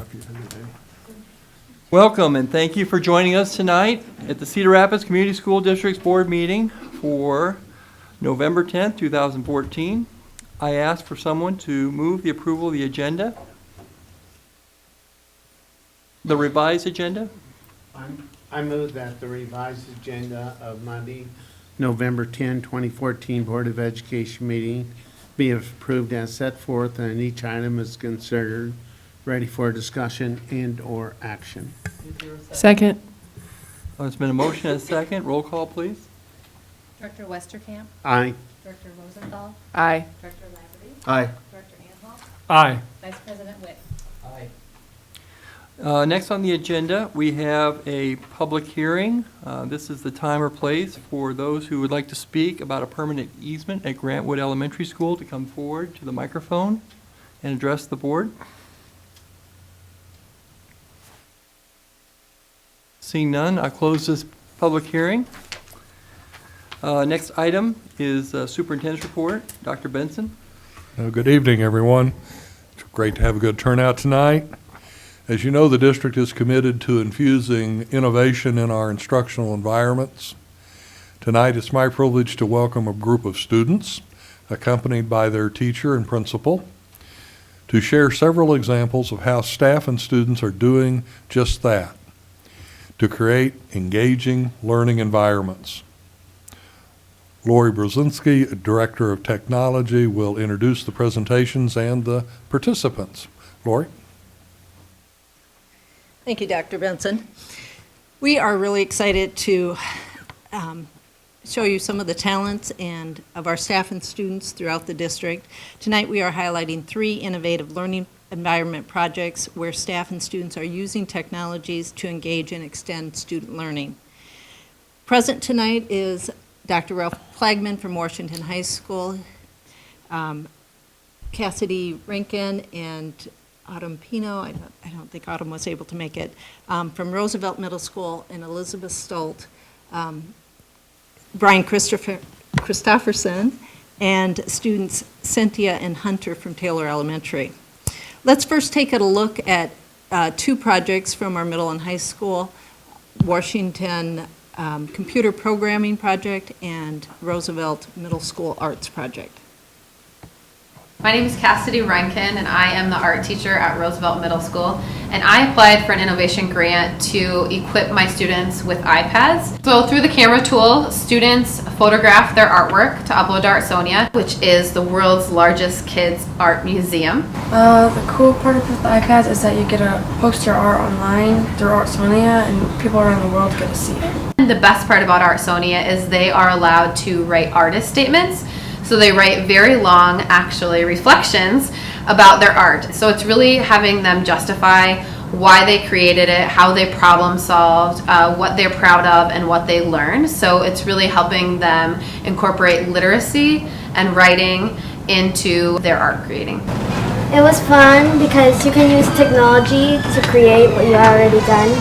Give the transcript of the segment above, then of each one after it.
copy of it today. Welcome and thank you for joining us tonight at the Cedar Rapids Community School District's board meeting for November 10th, 2014. I ask for someone to move the approval of the agenda, the revised agenda. I move that the revised agenda of Monday, November 10, 2014 Board of Education meeting be approved as set forth, and each item is considered ready for discussion and/or action. Second. There's been a motion and a second. Roll call, please. Director Westerkamp. Aye. Director Rosenthal. Aye. Director Laverty. Aye. Director Anhoff. Aye. Vice President Witt. Next on the agenda, we have a public hearing. This is the time or place for those who would like to speak about a permanent easement at Grantwood Elementary School to come forward to the microphone and address the board. Seeing none, I'll close this public hearing. Next item is Superintendent's report. Dr. Benson. Good evening, everyone. It's great to have a good turnout tonight. As you know, the district is committed to infusing innovation in our instructional environments. Tonight, it's my privilege to welcome a group of students, accompanied by their teacher and principal, to share several examples of how staff and students are doing just that, to create engaging learning environments. Lori Brzezinski, Director of Technology, will introduce the presentations and the participants. Lori? Thank you, Dr. Benson. We are really excited to show you some of the talents of our staff and students throughout the district. Tonight we are highlighting 3 innovative learning environment projects where staff and students are using technologies to engage and extend student learning. Present tonight is Dr. Ralph Plagman from Washington High School, Cassidy Rankin, and Autumn Pino. I don't think Autumn was able to make it. From Roosevelt Middle School, and Elizabeth Stolt, Brian Christopherson, and students Cynthia and Hunter from Taylor Elementary. Let's first take a look at 2 projects from our middle and high school, Washington Computer Programming Project and Roosevelt Middle School Arts Project. My name is Cassidy Rankin, and I am the art teacher at Roosevelt Middle School. And I applied for an innovation grant to equip my students with iPads. So through the camera tool, students photograph their artwork to upload to Artsonia, which is the world's largest kids art museum. The cool part of the iPads is that you get to post your art online through Artsonia, and people around the world get to see it. And the best part about Artsonia is they are allowed to write artist statements. So they write very long, actually, reflections about their art. So it's really having them justify why they created it, how they problem solved, what they're proud of, and what they learned. So it's really helping them incorporate literacy and writing into their art creating. It was fun because you can use technology to create what you already done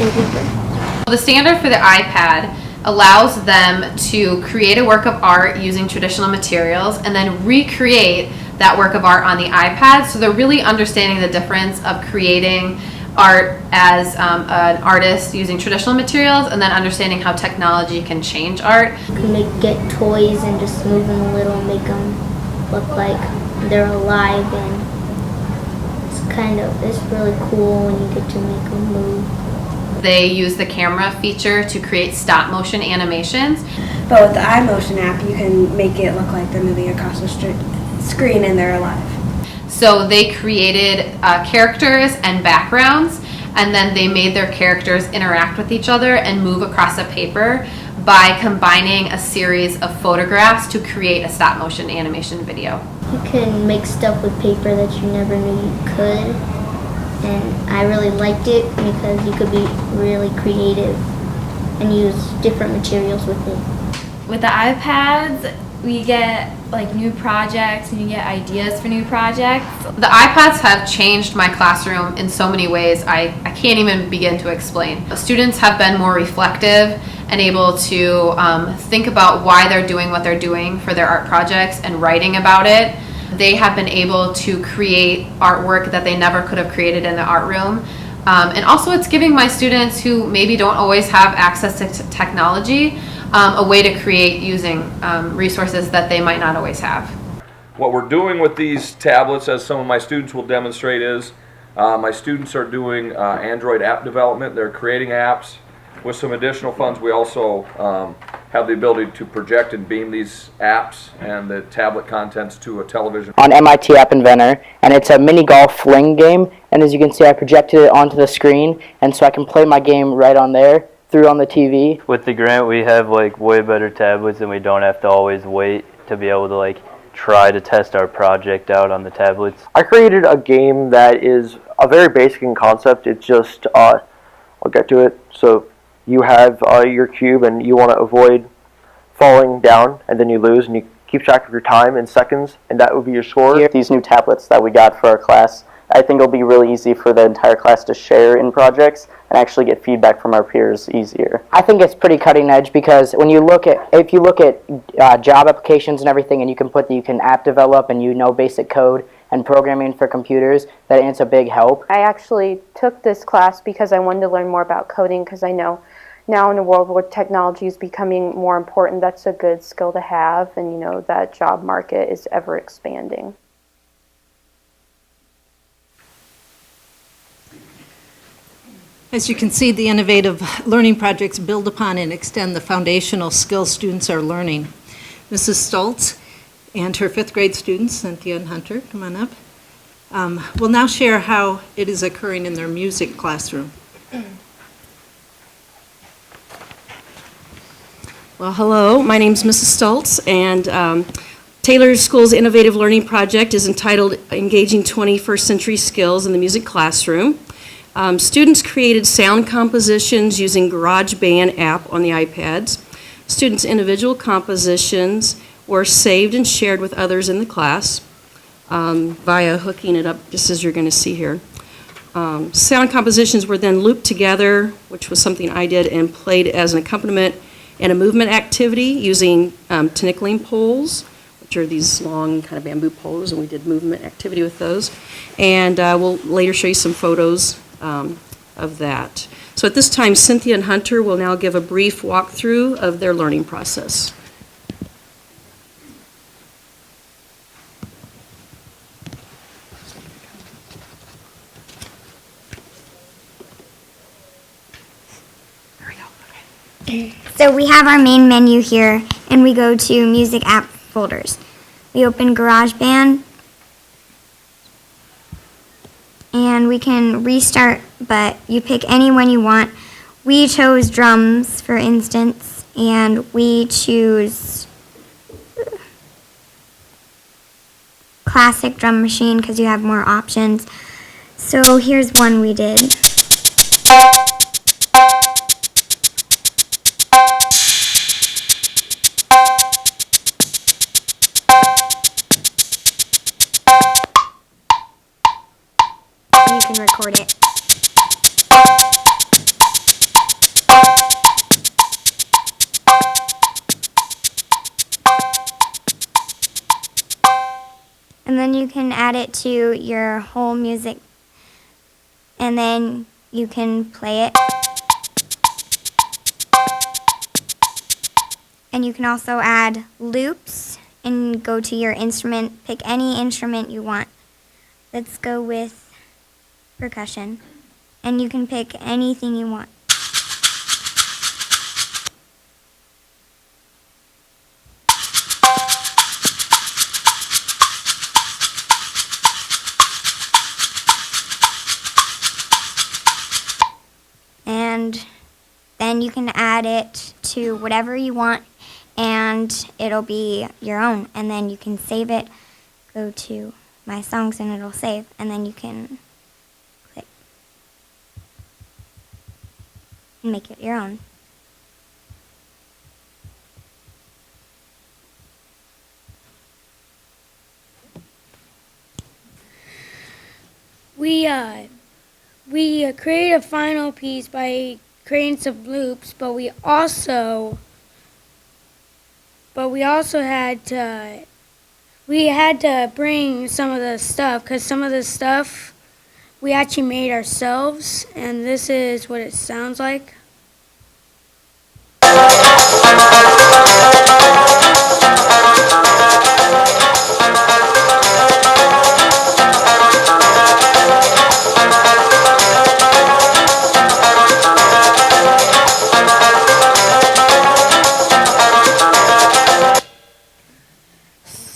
in paper. The standard for the iPad allows them to create a work of art using traditional materials and then recreate that work of art on the iPad. So they're really understanding the difference of creating art as an artist using traditional materials and then understanding how technology can change art. You can get toys and just move them a little and make them look like they're alive, and it's really cool when you get to make them move. They use the camera feature to create stop motion animations. But with the iMotion app, you can make it look like they're moving across the screen and they're alive. So they created characters and backgrounds, and then they made their characters interact with each other and move across a paper by combining a series of photographs to create a stop motion animation video. You can make stuff with paper that you never knew you could. And I really liked it because you could be really creative and use different materials with it. With the iPads, we get new projects and you get ideas for new projects. The iPads have changed my classroom in so many ways I can't even begin to explain. Students have been more reflective and able to think about why they're doing what they're doing for their art projects and writing about it. they have been able to create artwork that they never could have created in the art room. And also it's giving my students who maybe don't always have access to technology a way to create using resources that they might not always have. What we're doing with these tablets, as some of my students will demonstrate, is my students are doing Android app development. They're creating apps. With some additional funds, we also have the ability to project and beam these apps and the tablet contents to a television. On MIT App Inventor, and it's a mini golf fling game, and as you can see I projected it onto the screen, and so I can play my game right on there, through on the TV. With the grant we have like way better tablets, and we don't have to always wait to be able to like try to test our project out on the tablets. I created a game that is a very basic in concept. It's just, I'll get to it. So you have your cube and you want to avoid falling down, and then you lose, and you keep track of your time in seconds, and that would be your score. These new tablets that we got for our class, I think it'll be really easy for the entire class to share in projects and actually get feedback from our peers easier. I think it's pretty cutting edge because when you look at, if you look at job applications and everything, and you can app develop and you know basic code and programming for computers, that it's a big help. I actually took this class because I wanted to learn more about coding, because I know now in a world where technology is becoming more important, that's a good skill to have, and you know that job market is ever expanding. As you can see, the innovative learning projects build upon and extend the foundational skills students are learning. Mrs. Stoltz and her 5th grade students, Cynthia and Hunter, come on up, will now share how it is occurring in their music classroom. Well, hello, my name is Mrs. Stoltz, and Taylor School's innovative learning project is entitled Engaging 21st Century Skills in the Music Classroom. Students created sound compositions using GarageBand app on the iPads. Students' individual compositions were saved and shared with others in the class via hooking it up, just as you're going to see here. Sound compositions were then looped together, which was something I did, and played as an accompaniment in a movement activity using tinkling poles, which are these long kind of bamboo poles, and we did movement activity with those. And we'll later show you some photos of that. So at this time, Cynthia and Hunter will now give a brief walkthrough of their learning process. So we have our main menu here, and we go to Music App Folders. We open GarageBand, and we can restart, but you pick any one you want. We chose drums, for instance, and we choose classic drum machine because you have more options. So here's one we did. You can record it. And then you can add it to your whole music, and then you can play it. And you can also add loops and go to your instrument, pick any instrument you want. Let's go with percussion, and you can pick anything you want. And then you can add it to whatever you want, and it'll be your own. And then you can save it, go to My Songs, and it'll save, and then you can click and make it your own. We create a final piece by creating some loops, but we also had to we had to bring some of the stuff because some of the stuff we actually made ourselves, and this is what it sounds like.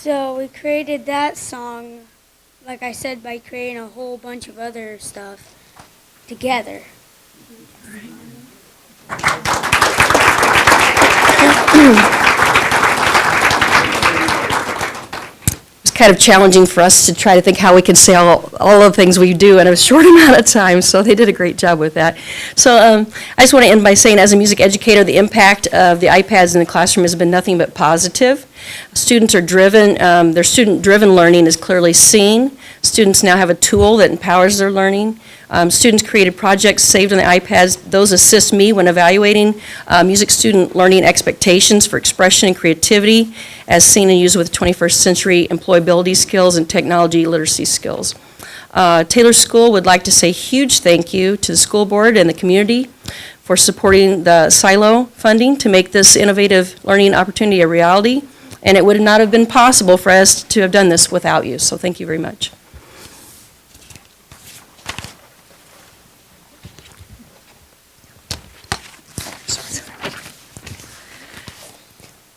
So we created that song, like I said, by creating a whole bunch of other stuff together. It's kind of challenging for us to try to think how we can say all the things we do in a short amount of time, so they did a great job with that. So I just want to end by saying, as a music educator, the impact of the iPads in the classroom has been nothing but positive. Students are driven, their student-driven learning is clearly seen. Students now have a tool that empowers their learning. Students created projects saved on the iPads. Those assist me when evaluating music student learning expectations for expression and creativity, as seen and used with 21st century employability skills and technology literacy skills. Taylor School would like to say a huge thank you to the school board and the community for supporting the silo funding to make this innovative learning opportunity a reality. And it would not have been possible for us to have done this without you. So thank you very much.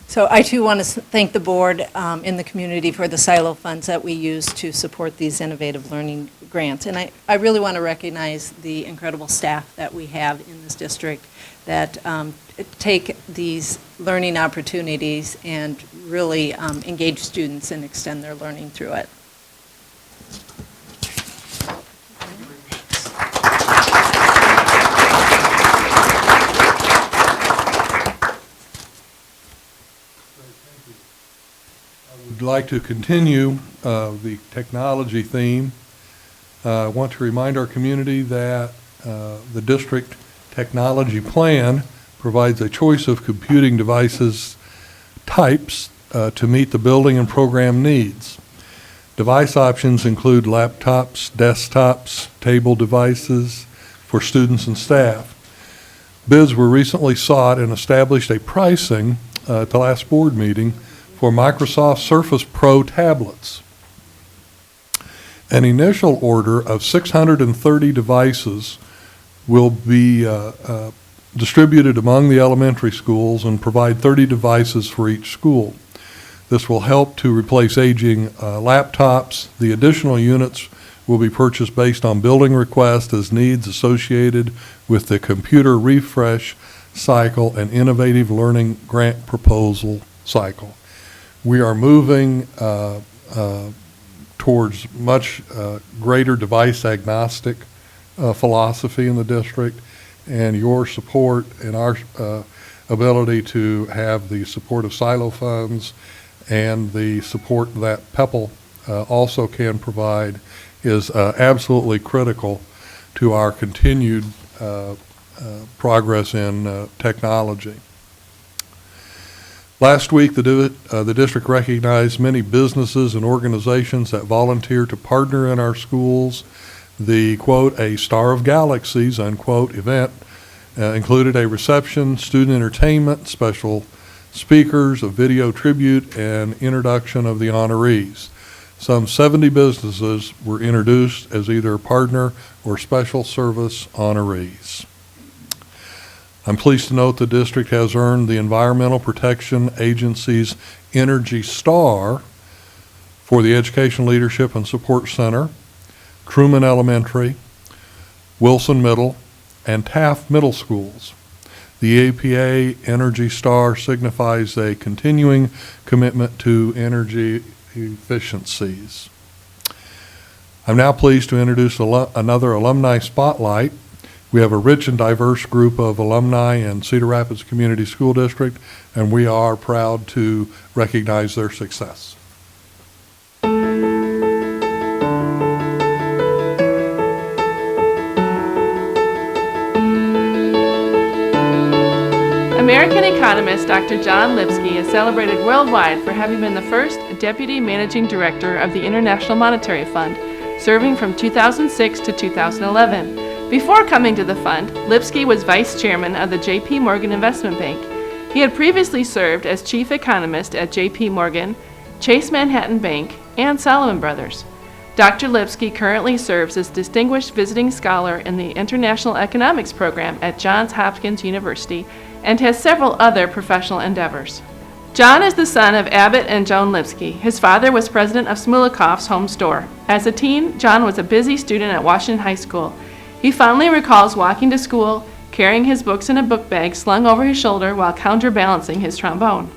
So I too want to thank the board and the community for the silo funds that we use to support these innovative learning grants. And I really want to recognize the incredible staff that we have in this district that take these learning opportunities and really engage students and extend their learning through it. Would like to continue the technology theme. I want to remind our community that the district technology plan provides a choice of computing devices types to meet the building and program needs. Device options include laptops, desktops, table devices for students and staff. Bids were recently sought and established a pricing at the last board meeting for Microsoft Surface Pro tablets. An initial order of 630 devices will be distributed among the elementary schools and provide 30 devices for each school. This will help to replace aging laptops. The additional units will be purchased based on building requests as needs associated with the computer refresh cycle and innovative learning grant proposal cycle. We are moving towards much greater device agnostic philosophy in the district, and your support and our ability to have the support of silo funds and the support that PEPL also can provide is absolutely critical to our continued progress in technology. Last week, the district recognized many businesses and organizations that volunteer to partner in our schools. The, quote, a Star of Galaxies, unquote, event included a reception, student entertainment, special speakers, a video tribute, and introduction of the honorees. Some 70 businesses were introduced as either partner or special service honorees. I'm pleased to note the district has earned the Environmental Protection Agency's Energy Star for the Education Leadership and Support Center, Truman Elementary, Wilson Middle, and Taft Middle Schools. The APA Energy Star signifies a continuing commitment to energy efficiencies. I'm now pleased to introduce another alumni spotlight. We have a rich and diverse group of alumni in Cedar Rapids Community School District, and we are proud to recognize their success. American economist Dr. John Lipsky is celebrated worldwide for having been the first Deputy Managing Director of the International Monetary Fund, serving from 2006 to 2011. Before coming to the fund, Lipsky was Vice Chairman of the J.P. Morgan Investment Bank. He had previously served as Chief Economist at J.P. Morgan, Chase Manhattan Bank, and Salomon Brothers. Dr. Lipsky currently serves as Distinguished Visiting Scholar in the International Economics Program at Johns Hopkins University and has several other professional endeavors. John is the son of Abbott and Joan Lipsky. His father was president of Smolikoff's home store. As a teen, John was a busy student at Washington High School. He fondly recalls walking to school, carrying his books in a book bag slung over his shoulder while counterbalancing his trombone.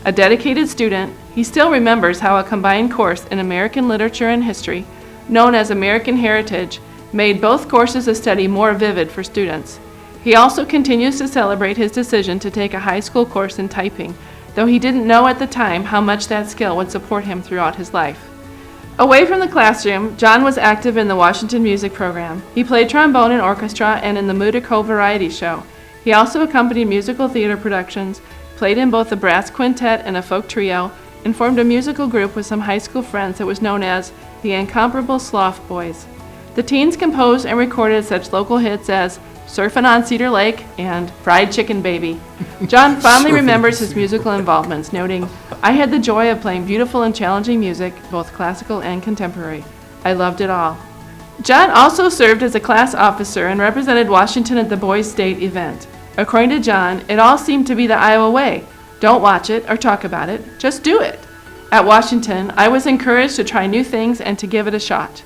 A dedicated student, he still remembers how a combined course in American literature and history, known as American Heritage, made both courses of study more vivid for students. He also continues to celebrate his decision to take a high school course in typing, though he didn't know at the time how much that skill would support him throughout his life. Away from the classroom, John was active in the Washington Music Program. He played trombone in orchestra and in the Moodico Variety Show. He also accompanied musical theater productions, played in both a brass quintet and a folk trio, and formed a musical group with some high school friends that was known as the Incomparable Sloth Boys. The teens composed and recorded such local hits as Surfin' on Cedar Lake and Fried Chicken Baby. John fondly remembers his musical involvements, noting, "I had the joy of playing beautiful and challenging music, both classical and contemporary. I loved it all." John also served as a class officer and represented Washington at the Boys State event. According to John, it all seemed to be the Iowa way. Don't watch it or talk about it, just do it. At Washington, I was encouraged to try new things and to give it a shot.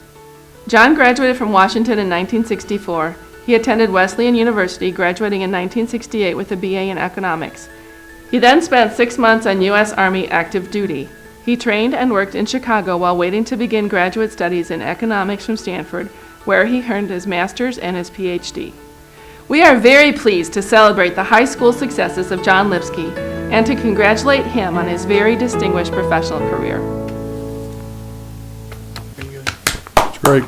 John graduated from Washington in 1964. He attended Wesleyan University, graduating in 1968 with a BA in economics. He then spent 6 months on U.S. Army active duty. He trained and worked in Chicago while waiting to begin graduate studies in economics from Stanford, where he earned his master's and his PhD. We are very pleased to celebrate the high school successes of John Lipsky and to congratulate him on his very distinguished professional career. That's great.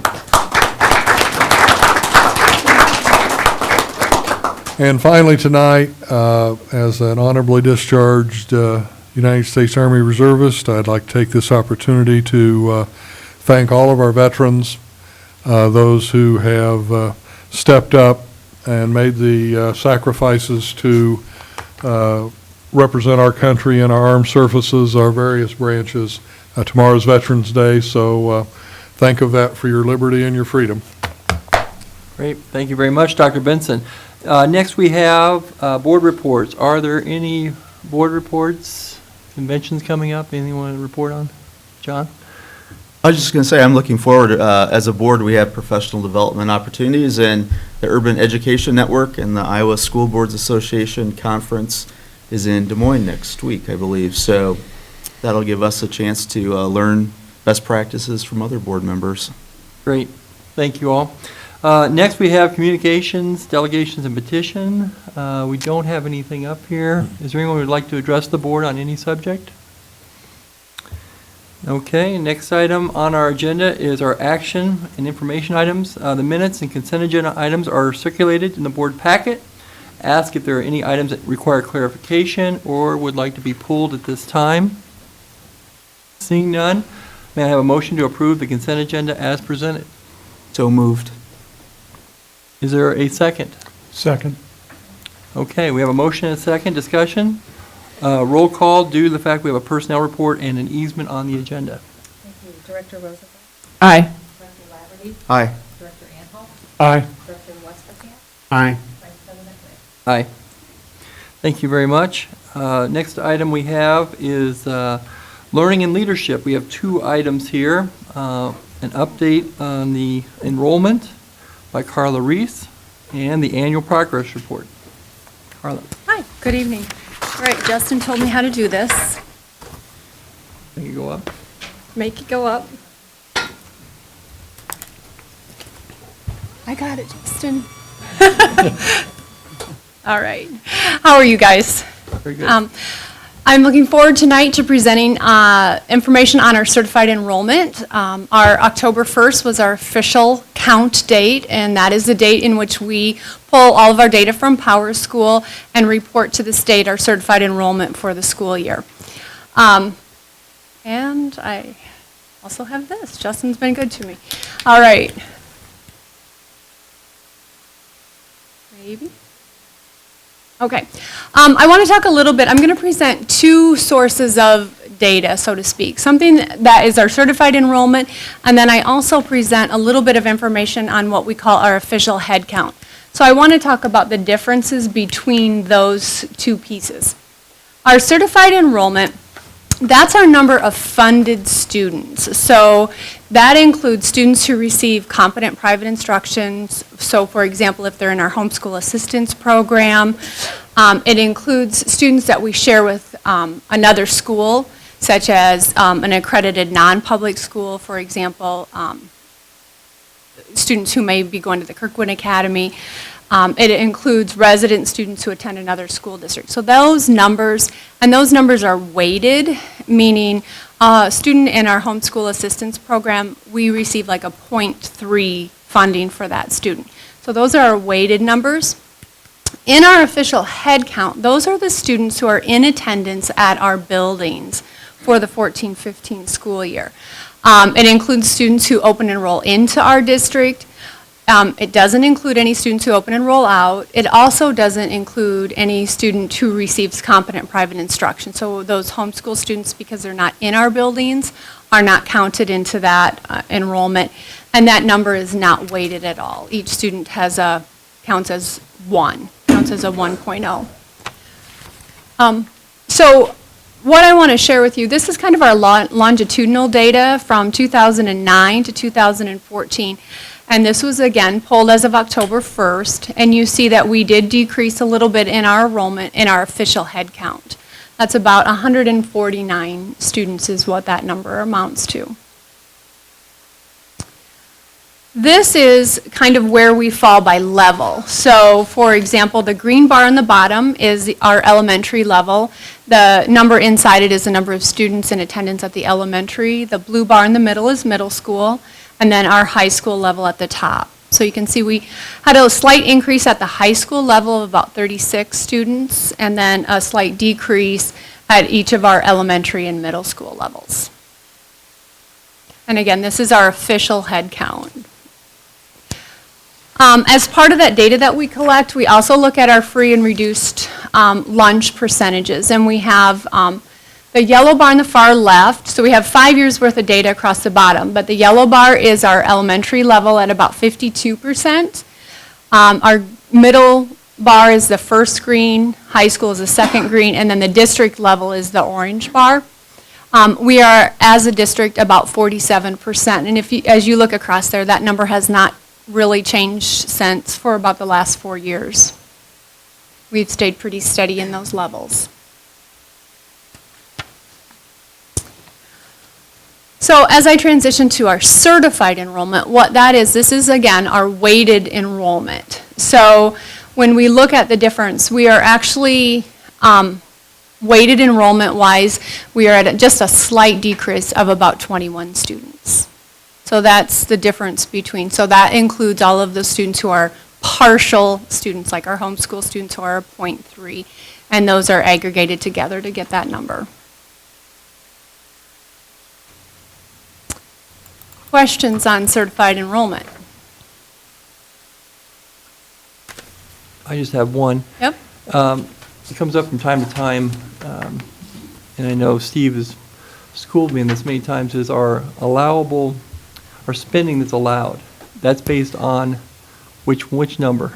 And finally tonight, as an honorably discharged United States Army Reservist, I'd like to take this opportunity to thank all of our veterans, those who have stepped up and made the sacrifices to represent our country in our armed services, our various branches. Tomorrow's Veterans Day, so think of that for your liberty and your freedom. Great. Thank you very much, Dr. Benson. Next we have board reports. Are there any board reports, conventions coming up? Anything you want to report on? John? I was just going to say, I'm looking forward, as a board, we have professional development opportunities, and the Urban Education Network and the Iowa School Boards Association Conference is in Des Moines next week, I believe. So that'll give us a chance to learn best practices from other board members. Great. Thank you all. Next we have communications, delegations, and petition. We don't have anything up here. Is there anyone who would like to address the board on any subject? Okay, next item on our agenda is our action and information items. The minutes and consent agenda items are circulated in the board packet. Ask if there are any items that require clarification or would like to be pulled at this time. Seeing none, may I have a motion to approve the consent agenda as presented? So moved. Is there a second? Second. Okay, we have a motion and a second. Discussion. Roll call due to the fact we have a personnel report and an easement on the agenda. Thank you. Director Roosevelt? Aye. Director Laverty? Aye. Director Anhalt? Aye. Director Westbrook? Aye. Vice President Rick? Aye. Thank you very much. Next item we have is learning and leadership. We have 2 items here. An update on the enrollment by Carla Reese and the annual progress report. Carla. Hi, good evening. All right, Justin told me how to do this. Make it go up. Make it go up. I got it, Justin. All right. How are you guys? Very good. I'm looking forward tonight to presenting information on our certified enrollment. Our October 1st was our official count date, and that is the date in which we pull all of our data from Power School and report to the state our certified enrollment for the school year. And I also have this. Justin's been good to me. All right. Maybe. Okay. I want to talk a little bit. I'm going to present two sources of data, so to speak. Something that is our certified enrollment, and then I also present a little bit of information on what we call our official head count. So I want to talk about the differences between those two pieces. Our certified enrollment, that's our number of funded students. So that includes students who receive competent private instructions. So for example, if they're in our homeschool assistance program, it includes students that we share with another school, such as an accredited non-public school, for example, students who may be going to the Kirkwood Academy. It includes resident students who attend another school district. So those numbers, and those numbers are weighted, meaning a student in our homeschool assistance program, we receive like a 0.3 funding for that student. So those are our weighted numbers. In our official head count, those are the students who are in attendance at our buildings for the 14-15 school year. It includes students who open enroll into our district. It doesn't include any students who open and roll out. It also doesn't include any student who receives competent private instruction. So those homeschool students, because they're not in our buildings, are not counted into that enrollment. And that number is not weighted at all. Each student counts as a 1.0. So what I want to share with you, this is kind of our longitudinal data from 2009 to 2014. And this was, again, polled as of October 1st. And you see that we did decrease a little bit in our enrollment in our official head count. That's about 149 students is what that number amounts to. This is kind of where we fall by level. So, for example, the green bar on the bottom is our elementary level. The number inside it is the number of students in attendance at the elementary. The blue bar in the middle is middle school, and then our high school level at the top. So you can see we had a slight increase at the high school level of about 36 students, and then a slight decrease at each of our elementary and middle school levels. And again, this is our official head count. As part of that data that we collect, we also look at our free and reduced lunch percentages. And we have the yellow bar on the far left. So we have 5 years worth of data across the bottom. But the yellow bar is our elementary level at about 52%. Our middle bar is the first green, high school is the second green, and then the district level is the orange bar. We are, as a district, about 47%. And as you look across there, that number has not really changed since for about the last 4 years. We've stayed pretty steady in those levels. So as I transition to our certified enrollment, what that is, this is again our weighted enrollment. So when we look at the difference, we are actually weighted enrollment-wise, we are at just a slight decrease of about 21 students. So that's the difference between, so that includes all of the students who are partial students, like our homeschool students who are 0.3, and those are aggregated together to get that number. Questions on certified enrollment? I just have one. Yep. It comes up from time to time, and I know Steve has schooled me in this many times, is our allowable, our spending that's allowed. That's based on which number?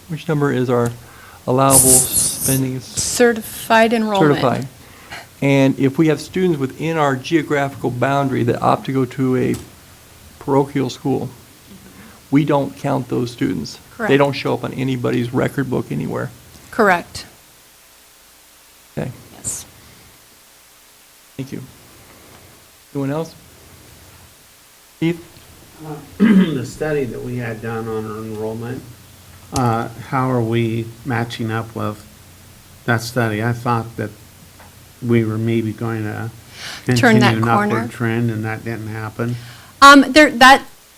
Which number is our allowable spending? Certified enrollment. Certified. And if we have students within our geographical boundary that opt to go to a parochial school, we don't count those students. Correct. They don't show up on anybody's record book anywhere. Correct. Okay. Yes. Thank you. Anyone else? Steve? The study that we had done on our enrollment, how are we matching up with that study? I thought that we were maybe going to Turn continue that an corner. upward trend, and that didn't happen.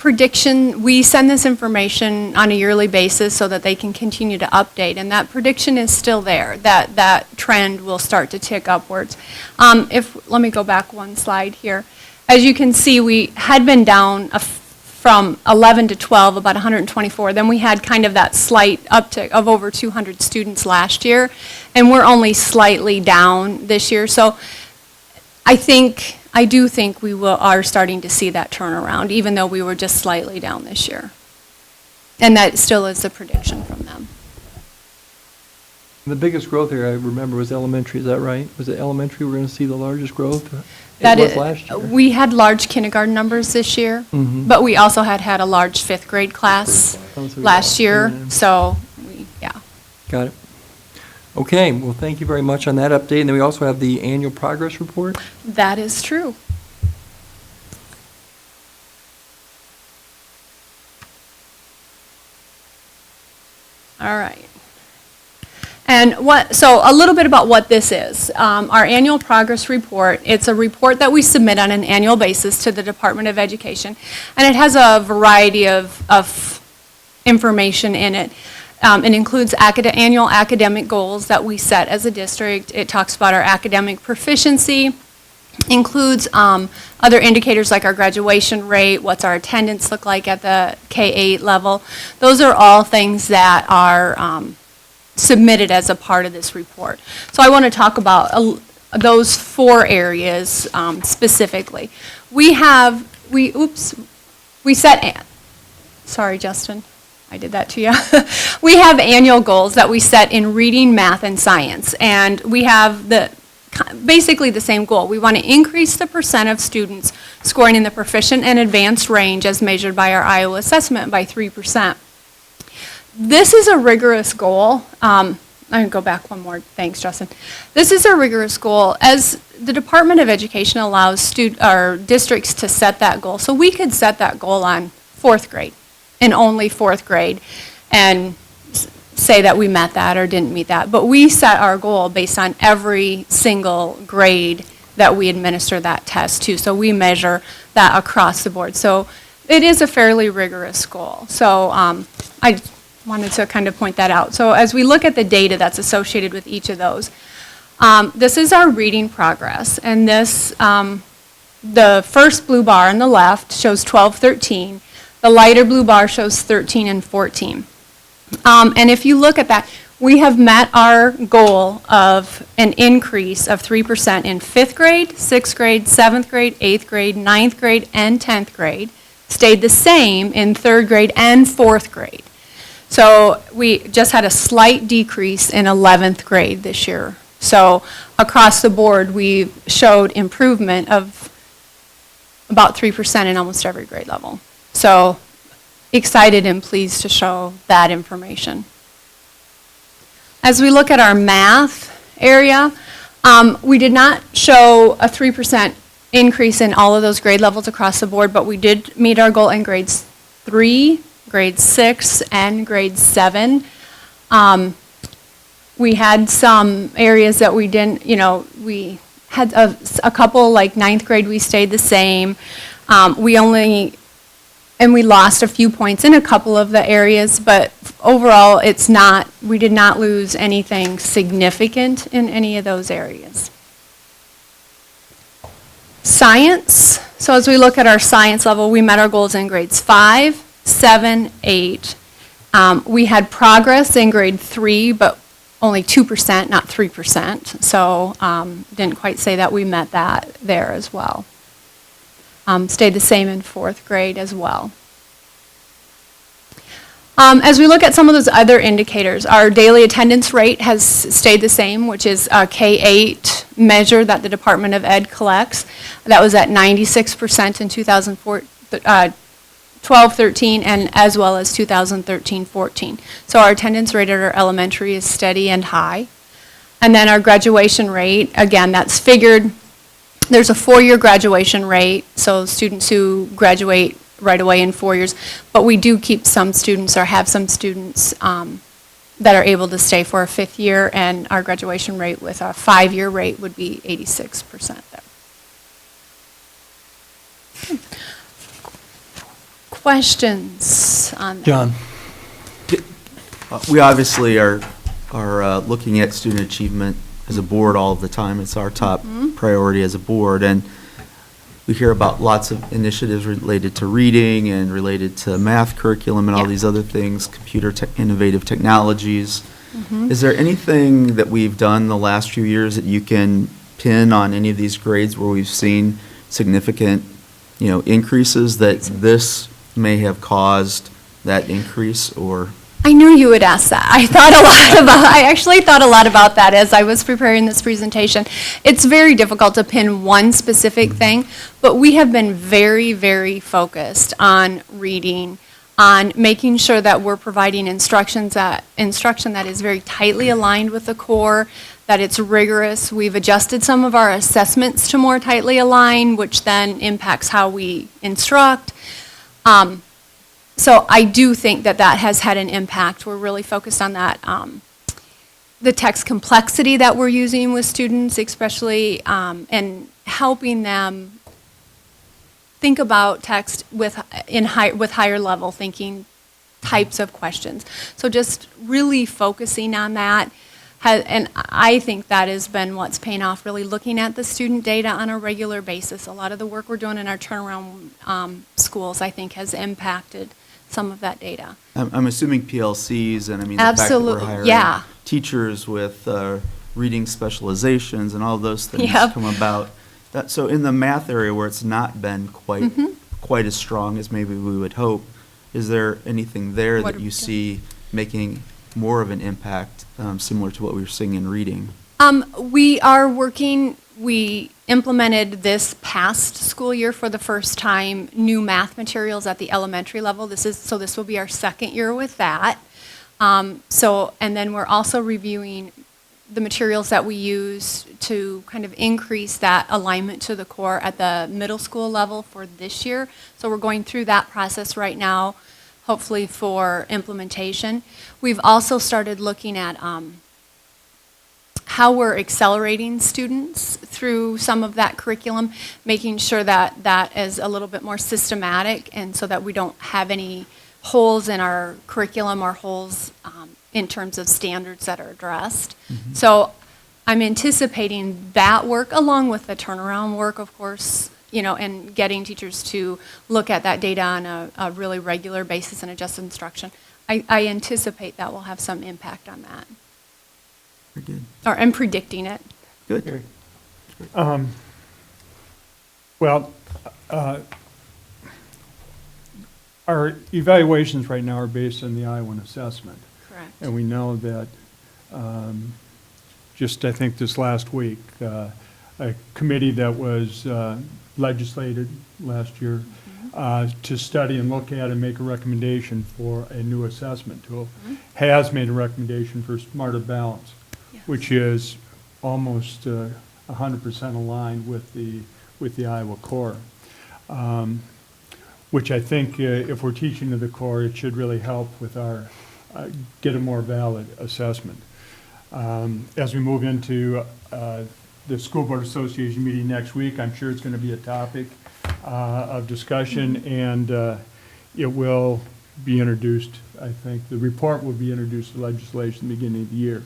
prediction, we send this information on a yearly basis so that they can continue to update, and that prediction is still there, that trend will start to tick upwards. Let me go back one slide here. As you can see, we had been down from 11 to 12, about 124. Then we had kind of that slight uptick of over 200 students last year, and we're only slightly down this year. So I do think we are starting to see that turnaround, even though we were just slightly down this year. And that still is the prediction from them. The biggest growth area I remember was elementary, is that right? Was it elementary we're going to see the largest growth? That It was is, last year. we had large kindergarten numbers this year, but we also had a large fifth grade class last year, so, yeah. Got it. Okay, well, thank you very much on that update. And then we also have the annual progress report. That is true. All right. And so a little bit about what this is. Our annual progress report, it's a report that we submit on an annual basis to the Department of Education, and it has a variety of information in it. It includes annual academic goals that we set as a district. It talks about our academic proficiency, includes other indicators like our graduation rate, what's our attendance look like at the K-8 level. Those are all things that are submitted as a part of this report. So I want to talk about those 4 areas specifically. Sorry, Justin. I did that to you. We have annual goals that we set in reading, math, and science, and we have basically the same goal. We want to increase the percent of students scoring in the proficient and advanced range as measured by our Iowa assessment by 3%. This is a rigorous goal. I'm going to go back one more. Thanks, Justin. This is a rigorous goal as the Department of Education allows districts to set that goal. So we could set that goal on 4th grade. In only 4th grade, and say that we met that or didn't meet that. But we set our goal based on every single grade that we administer that test to. So we measure that across the board. So it is a fairly rigorous goal. So I wanted to kind of point that out. So as we look at the data that's associated with each of those, this is our reading progress. And this, the first blue bar on the left shows 12-13. The lighter blue bar shows 13 and 14. And if you look at that, we have met our goal of an increase of 3% in 5th grade, 6th grade, 7th grade, 8th grade, 9th grade, and 10th grade. Stayed the same in 3rd grade and 4th grade. So we just had a slight decrease in 11th grade this year. So across the board, we showed improvement of about 3% in almost every grade level. So excited and pleased to show that information. As we look at our math area, we did not show a 3% increase in all of those grade levels across the board, but we did meet our goal in grades 3, grade 6, and grade 7. We had some areas that we didn't, we had a couple, like 9th grade, we stayed the same. And we lost a few points in a couple of the areas, but overall, we did not lose anything significant in any of those areas. Science. So as we look at our science level, we met our goals in grades 5, 7, 8. We had progress in grade 3, but only 2%, not 3%. So didn't quite say that we met that there as well. Stayed the same in 4th grade as well. As we look at some of those other indicators, our daily attendance rate has stayed the same, which is a K-8 measure that the Department of Ed collects. That was at 96% in 2012-13 and as well as 2013-14. So our attendance rate at our elementary is steady and high. And then our graduation rate, again, that's figured. There's a 4-year graduation rate, so students who graduate right away in 4 years, but we do keep some students or have some students that are able to stay for a 5th year, and our graduation rate with a 5-year rate would be 86% there. questions on that? John? We obviously are looking at student achievement as a board all of the time. It's our top priority as a board, and we hear about lots of initiatives related to reading and related to math curriculum and all these other things, innovative technologies. Is there anything that we've done the last few years that you can pin on any of these grades where we've seen significant, increases that this may have caused that increase, or? I knew you would ask that. I actually thought a lot about that as I was preparing this presentation. It's very difficult to pin one specific thing, but we have been very, very focused on reading, on making sure that we're providing instruction that is very tightly aligned with the core, that it's rigorous. We've adjusted some of our assessments to more tightly align, which then impacts how we instruct. So I do think that has had an impact. We're really focused on that. The text complexity that we're using with students, especially, and helping them think about text with higher level thinking types of questions. So just really focusing on that. And I think that has been what's paying off, really looking at the student data on a regular basis. A lot of the work we're doing in our turnaround schools, I think, has impacted some of that data. I'm assuming PLCs, and the fact that we're hiring teachers with reading specializations and all those things come about. So in the math area where it's not been quite as strong as maybe we would hope, is there anything there that you see making more of an impact, similar to what we were seeing in reading? We are working. We implemented this past school year for the first time new math materials at the elementary level. This will be our second year with that. And then we're also reviewing the materials that we use to kind of increase that alignment to the core at the middle school level for this year. So we're going through that process right now, hopefully for implementation. We've also started looking at how we're accelerating students through some of that curriculum, making sure that that is a little bit more systematic, and so that we don't have any holes in our curriculum or holes in terms of standards that are addressed. So I'm anticipating that work, along with the turnaround work, of course, and getting teachers to look at that data on a really regular basis and adjust instruction. I anticipate that will have some impact on that. Very good. I'm predicting it. Good. Our evaluations right now are based on the Iowa assessment. Correct. And we know that I think this last week, a committee that was legislated last year to study and look at and make a recommendation for a new assessment tool has made a recommendation for Smarter Balance, which is almost 100% aligned with the Iowa core. Which I think if we're teaching to the core, it should really help with our get a more valid assessment. As we move into the School Board Association meeting next week, I'm sure it's going to be a topic of discussion, and it will be introduced. I think the report will be introduced to legislation at the beginning of the year.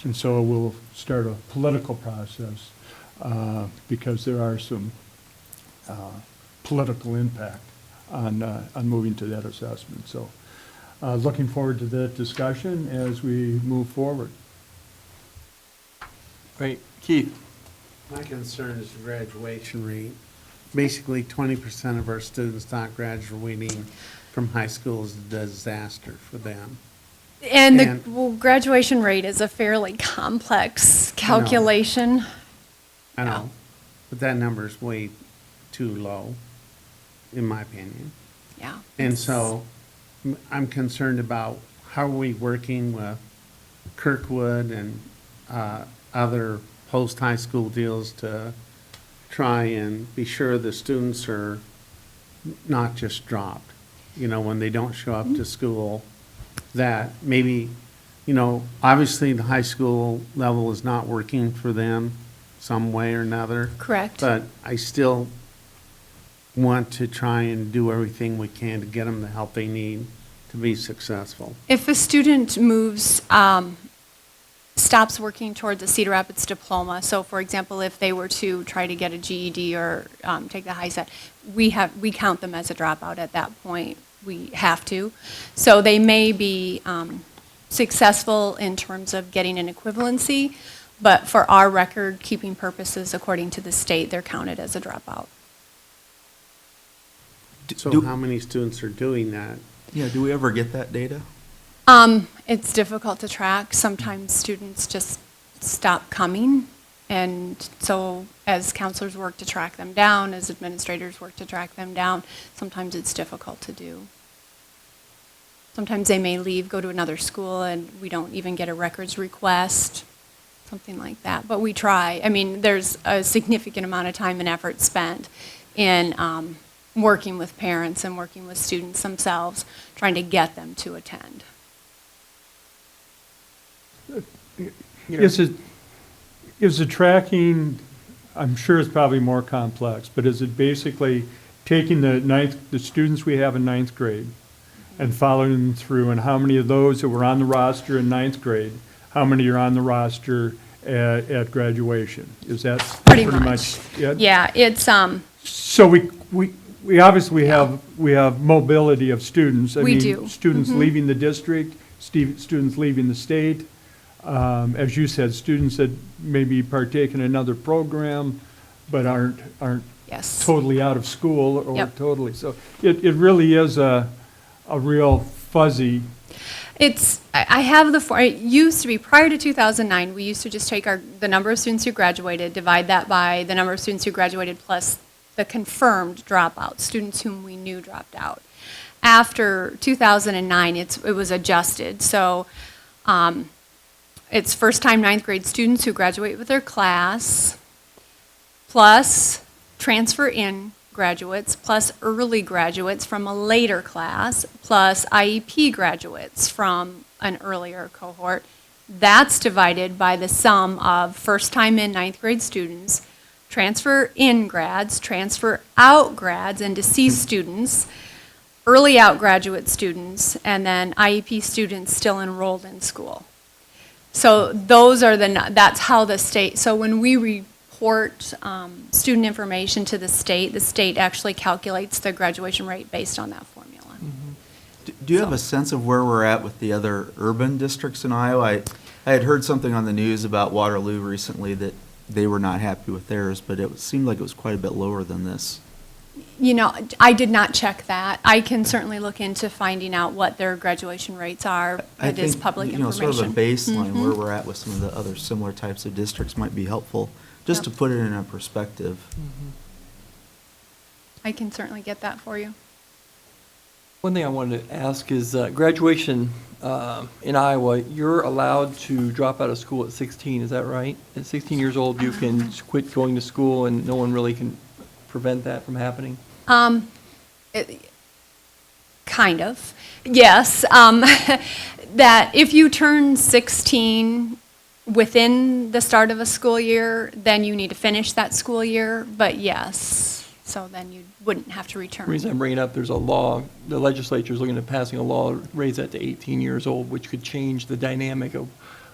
And so we'll start a political process because there are some political impact on moving to that assessment. So looking forward to that discussion as we move forward. Great. Keith? My concern is the graduation rate. Basically, 20% of our students not graduating from high school is a disaster for them. And the graduation rate is a fairly complex calculation. I know, but that number is way too low, in my opinion. Yeah. And so I'm concerned about how are we working with Kirkwood and other post-high school deals to try and be sure the students are not just dropped, when they don't show up to school, that maybe, obviously the high school level is not working for them some way or another. Correct. But I still want to try and do everything we can to get them the help they need to be successful. If a student moves, stops working towards a Cedar Rapids diploma, so for example, if they were to try to get a GED or take the high set, we count them as a dropout at that point. We have to. So they may be successful in terms of getting an equivalency, but for our record-keeping purposes, according to the state, they're counted as a dropout. So how many students are doing that? Yeah, do we ever get that data? It's difficult to track. Sometimes students just stop coming, and so as counselors work to track them down, as administrators work to track them down, sometimes it's difficult to do. Sometimes they may leave, go to another school, and we don't even get a records request, something like that. But we try. I mean, there's a significant amount of time and effort spent in working with parents and working with students themselves, trying to get them to attend. Is the tracking, I'm sure it's probably more complex, but is it basically taking the students we have in ninth grade and following them through, and how many of those that were on the roster in ninth grade, how many are on the roster at graduation? Is that pretty much it? Yeah, it's So we obviously have mobility of students. We do. Students leaving the district, students leaving the state. As you said, students that maybe partake in another program, but aren't yes. totally out of school or Yep. totally. So it really is a real fuzzy. I have it used to be, prior to 2009, we used to just take the number of students who graduated, divide that by the number of students who graduated plus the confirmed dropouts, students whom we knew dropped out. After 2009, it was adjusted. So it's first-time ninth grade students who graduate with their class, plus transfer-in graduates, plus early graduates from a later class, plus IEP graduates from an earlier cohort. That's divided by the sum of first-time in ninth grade students, transfer-in grads, transfer-out grads, and deceased students, early out graduate students, and then IEP students still enrolled in school. So that's how the state, so when we report student information to the state actually calculates the graduation rate based on that formula. Do you have a sense of where we're at with the other urban districts in Iowa? I had heard something on the news about Waterloo recently that they were not happy with theirs, but it seemed like it was quite a bit lower than this. You know, I did not check that. I can certainly look into finding out what their graduation rates are. It is public information. Sort of a baseline where we're at with some of the other similar types of districts might be helpful, just to put it in a perspective. I can certainly get that for you. One thing I wanted to ask is graduation in Iowa, you're allowed to drop out of school at 16, is that right? At 16 years old, you can quit going to school and no one really can prevent that from happening? Kind of, yes. That if you turn 16 within the start of a school year, then you need to finish that school year, but yes, so then you wouldn't have to return. The reason I'm bringing it up, there's a law, the legislature is looking at passing a law to raise that to 18 years old, which could change the dynamic of,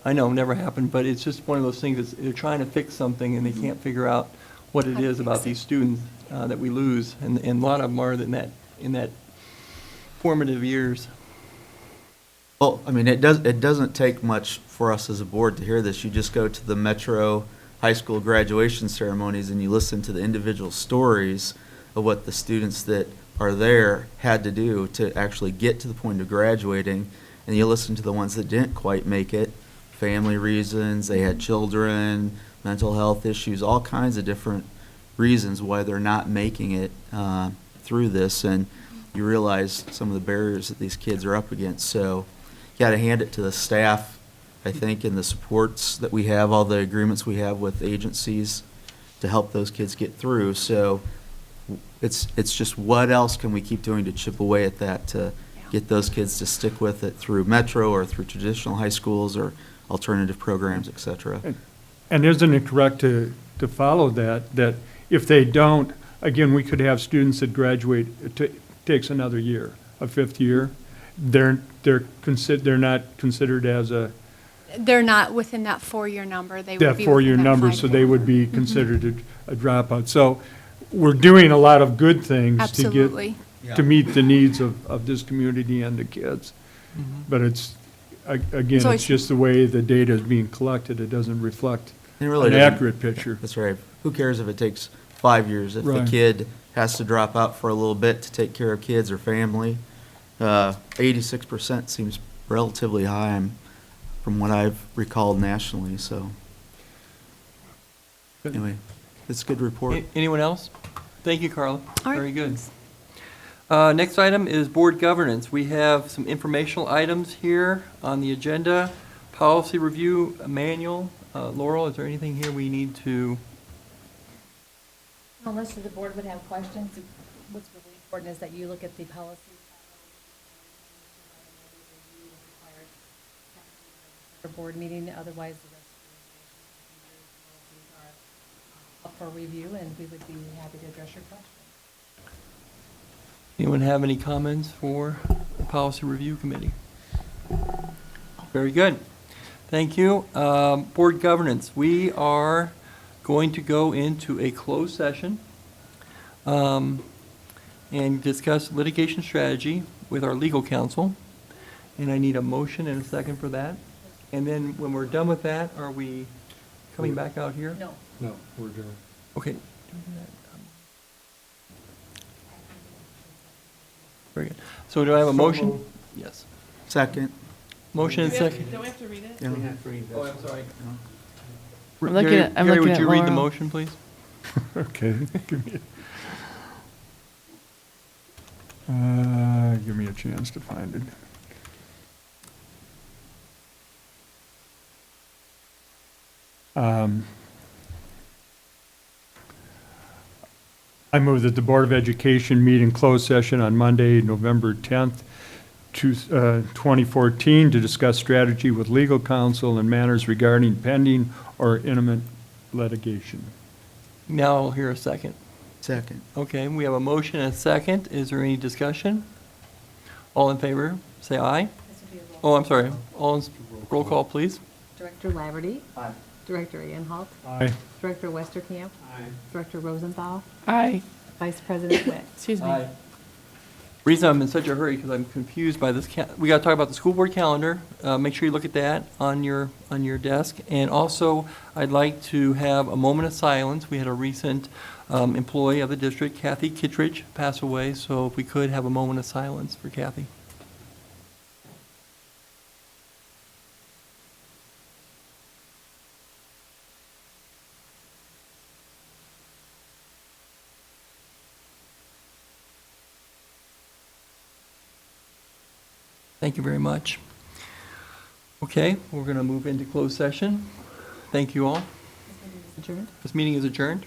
I know, never happened, but it's just one of those things that's, they're trying to fix something and they can't figure out what it is about these students that we lose, and a lot of them are in that formative years. Well, I mean, it doesn't take much for us as a board to hear this. You just go to the Metro high school graduation ceremonies and you listen to the individual stories of what the students that are there had to do to actually get to the point of graduating, and you listen to the ones that didn't quite make it, family reasons, they had children, mental health issues, all kinds of different reasons why they're not making it through this, and you realize some of the barriers that these kids are up against. So you got to hand it to the staff, I think, and the supports that we have, all the agreements we have with agencies to help those kids get through. So it's just what else can we keep doing to chip away at that to get those kids to stick with it through Metro or through traditional high schools or alternative programs, et cetera. And isn't it correct to follow that if they don't again, we could have students that graduate, it takes another year, a fifth year. They're not considered as a, They're not within that 4-year number. They would that be four-year within that number, 5 so year. they would be considered a dropout. So we're doing a lot of good things Absolutely. to meet the needs of this community and the kids. But it's, again, So it's just the way the data is being collected. It doesn't reflect It really an doesn't- accurate picture. That's right. Who cares if it takes 5 years? If the Right. kid has to drop out for a little bit to take care of kids or family, 86% seems relatively high from what I've recalled nationally, so. Anyway, it's a good report. Anyone else? Thank you, Carla. All right, Very good. thanks. Next item is board governance. We have some informational items here on the agenda. Policy review manual. Laurel, is there anything here we need to? Unless the board would have questions, what's really important is that you look at the policies. For board meeting, otherwise the rest of the are up for review, and we would be happy to address your questions. Anyone have any comments for the policy review committee? Very good. Thank you. Board governance. We are going to go into a closed session and discuss litigation strategy with our legal counsel. And I need a motion and a second for that. And then when we're done with that, are we coming back out here? No. No, we're doing. Okay. Very good. So do I have a motion? Yes. Second. Motion and second. Don't we have to read it? Yeah. We have to read Oh, this. I'm sorry. I'm looking Gary- at- I'm Gary, looking would at you read the Laurel. motion, please? Okay. Give me a chance to find it. I move that the Board of Education meet in closed session on Monday, November 10th, 2014, to discuss strategy with legal counsel and matters regarding pending or imminent litigation. Now I'll hear a second. Second. Okay, we have a motion and a second. Is there any discussion? All in favor, say aye. Oh, I'm sorry. Roll call, please. Director Laverty. Aye. Director Anhalt. Aye. Director Westerkamp. Aye. Director Rosenthal. Aye. Vice President Witt. Excuse me. Reason I'm in such a hurry because I'm confused by this. We got to talk about the school board calendar. Make sure you look at that on your desk. And also, I'd like to have a moment of silence. We had a recent employee of the district, Kathy Kittredge, pass away. So if we could have a moment of silence for Kathy. Thank you very much. Okay, we're going to move into closed session. Thank you all. Adjourned. This meeting is adjourned.